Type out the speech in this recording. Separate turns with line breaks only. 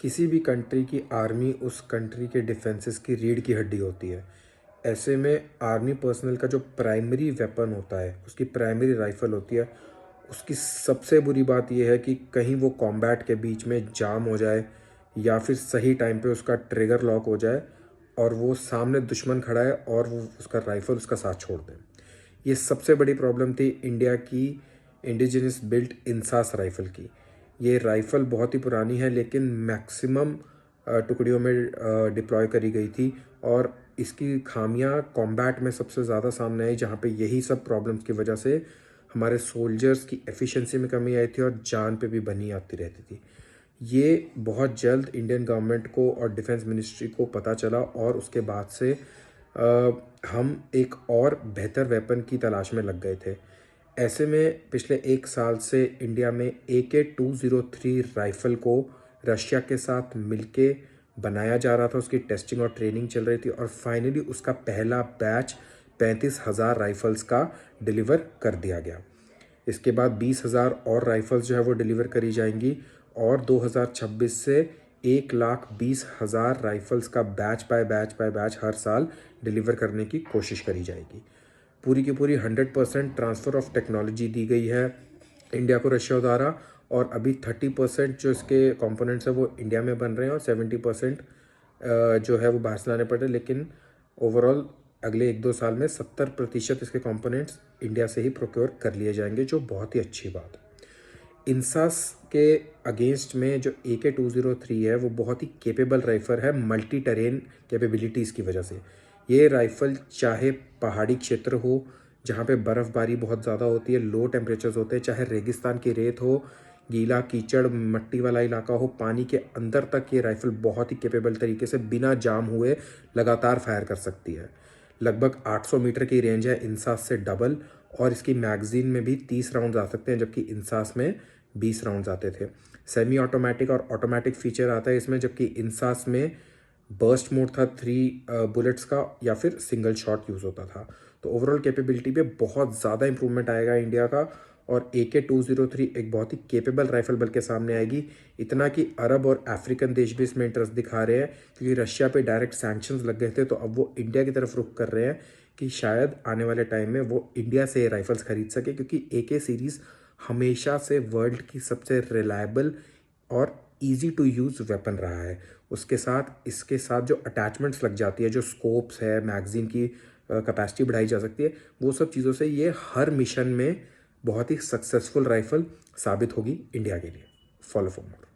किसी भी कंट्री की आर्मी उस कंट्री के डिफेंसेस की रीढ़ की हड्डी होती है। ऐसे में आर्मी पर्सनल का जो प्राइमरी वेपन होता है, उसकी प्राइमरी राइफ़ल होती है। उसकी सबसे बुरी बात ये है कि कहीं वो कॉम्बैट के बीच में जाम हो जाए या फिर सही टाइम पे उसका ट्रिगर लॉक हो जाए और वो सामने दुश्मन खड़ा है और वो उसका राइफ़ल उसका साथ छोड़ दे। ये सबसे बड़ी प्रॉब्लम थी इंडिया की इंडिजिनस बिल्ट इंसास राइफ़ल की। ये राइफ़ल बहुत ही पुरानी है लेकिन मैक्सिमम टुकड़ियों में डिप्लॉय करी गई थी और इसकी खामियां कॉम्बैट में सबसे ज़्यादा सामने आई, जहाँ पे यही सब प्रॉब्लम्स की वजह से हमारे सोल्जर्स की एफिशिएंसी में कमी आई थी और जान पे भी बनी आती रहती थी। ये बहुत जल्द इंडियन गवर्नमेंट को और डिफेंस मिनिस्ट्री को पता चला और उसके बाद से हम एक और बेहतर वेपन की तलाश में लग गए थे। ऐसे में पिछले 1 साल से इंडिया में AK-203 राइफ़ल को रशिया के साथ मिलके बनाया जा रहा था। उसकी टेस्टिंग और ट्रेनिंग चल रही थी और फाइनली उसका पहला बैच 35,000 राइफ़ल्स का डिलीवर कर दिया गया। इसके बाद 20,000 और राइफ़ल्स जो है वो डिलीवर करी जाएंगी और 2026 से 1,20,000 राइफ़ल्स का बैच हर साल डिलीवर करने की कोशिश करी जाएगी। पूरी की पूरी 100% ट्रांसफ़र ऑफ टेक्नोलॉजी दी गई है इंडिया को रशिया द्वारा और अभी 30% जो इसके कंपोनेंट्स हैं वो इंडिया में बन रहे हैं और 70% जो है वो बाहर से लाने पड़ रहे हैं। लेकिन ओवरऑल अगले 1-2 साल में 70% इसके कंपोनेंट्स इंडिया से ही प्रोक्योर कर लिए जाएंगे, जो बहुत ही अच्छी बात है। इंसास के अगेंस्ट में जो AK-203 है वो बहुत ही केपेबल राइफ़ल है मल्टी टेरेन कैपेबिलिटीज़ की वजह से। ये राइफ़ल चाहे पहाड़ी क्षेत्र हो जहाँ पे बर्फ़बारी बहुत ज़्यादा होती है, लो टेम्परेचर्स होते हैं, चाहे रेगिस्तान की रेत हो, गीला कीचड़ मट्टी वाला इलाका हो, पानी के अंदर तक ये राइफ़ल बहुत ही केपेबल तरीके से बिना जाम हुए लगातार फायर कर सकती है। लगभग 800 मीटर की रेंज है इंसास से डबल और इसकी मैगज़ीन में भी 30 राउंड्स आ सकते हैं, जबकि इंसास में 20 राउंड्स आते थे। सेमी ऑटोमेटिक और ऑटोमेटिक फीचर आता है इसमें, जबकि इंसास में बर्स्ट मोड था 3 बुलेट्स का या फिर सिंगल शॉट यूज़ होता था। तो ओवरऑल कैपेबिलिटी पे बहुत ज़्यादा इंप्रूवमेंट आएगा इंडिया का और AK-203 एक बहुत ही केपेबल राइफल बल के सामने आएगी। इतना कि अरब और अफ्रीकन देश भी इसमें इंटरेस्ट दिखा रहे हैं, क्योंकि रशिया पे डायरेक्ट सैंक्शंस लग गए थे, तो अब वो इंडिया की तरफ रुख कर रहे हैं कि शायद आने वाले टाइम में वो इंडिया से राइफल्स खरीद सके, क्योंकि AK सीरीज़ हमेशा से वर्ल्ड की सबसे रिलायबल और ईजी टू यूज़ वेपन रहा है। उसके साथ इसके साथ जो अटैचमेंट्स लग जाती है, जो स्कोप्स है, मैगज़ीन की कैपेसिटी बढ़ाई जा सकती है, वो सब चीज़ों से ये हर मिशन में बहुत ही सक्सेसफुल राइफ़ल साबित होगी इंडिया के लिए। Follow for more.